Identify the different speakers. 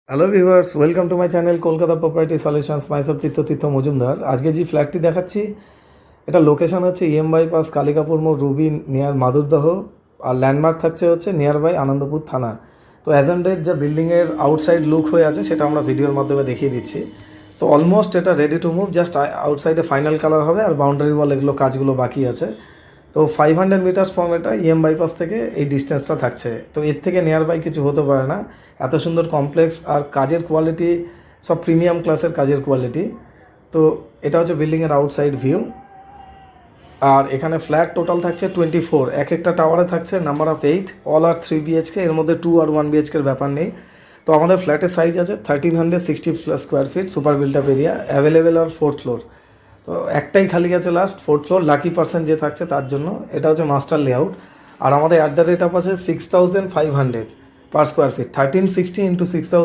Speaker 1: Hello viewers, welcome to my channel Kolkata property solutions. Myself Tirtha Majumdar. আজকে যে ফ্ল্যাটটি দেখাচ্ছি, এটা লোকেশন হচ্ছে ইএম বাইপাস, কালিকাপুর মোড়, রুবি নিয়ার মাধুরদহ। আর ল্যান্ডমার্ক থাকছে হচ্ছে নিয়ার বাই আনন্দপুর থানা। তো অ্যাজ অ্যান্ড ডেট যা বিল্ডিংয়ের আউটসাইড লুক হয়ে আছে সেটা আমরা ভিডিওর মাধ্যমে দেখিয়ে দিচ্ছি। তো অলমোস্ট এটা রেডি টু মুভ, জাস্ট আউটসাইডে ফাইনাল কালার হবে আর বাউন্ডারি ওয়াল এগুলো কাজগুলো বাকি আছে। তো 500 মিটার্স ফ্রম এটা ইএম বাইপাস থেকে এই ডিস্টেন্সটা থাকছে। তো এর থেকে নিয়ার বাই কিছু হতে পারে না। এত সুন্দর কমপ্লেক্স আর কাজের কোয়ালিটি সব প্রিমিয়াম ক্লাসের কাজের কোয়ালিটি। তো এটা হচ্ছে বিল্ডিংয়ের আউটসাইড ভিউ। আর এখানে ফ্ল্যাট টোটাল থাকছে 24, এক একটা টাওয়ারে থাকছে number of 8, all are 3 BHK, এর মধ্যে 2 আর 1 বিএইচকের ব্যাপার নেই। তো আমাদের ফ্ল্যাটের সাইজ আছে 1360 square feet, super built up area, available আর 4th ফ্লোর। তো একটাই খালি আছে last 4th floor, lucky percent যে থাকছে তার জন্য। এটা হচ্ছে মাস্টার লেআউট। আর আমাদের অ্যাট দ্য রেট অফ আছে 6500 পার স্কোয়ার ফিট, 1360 ইন্টু 6000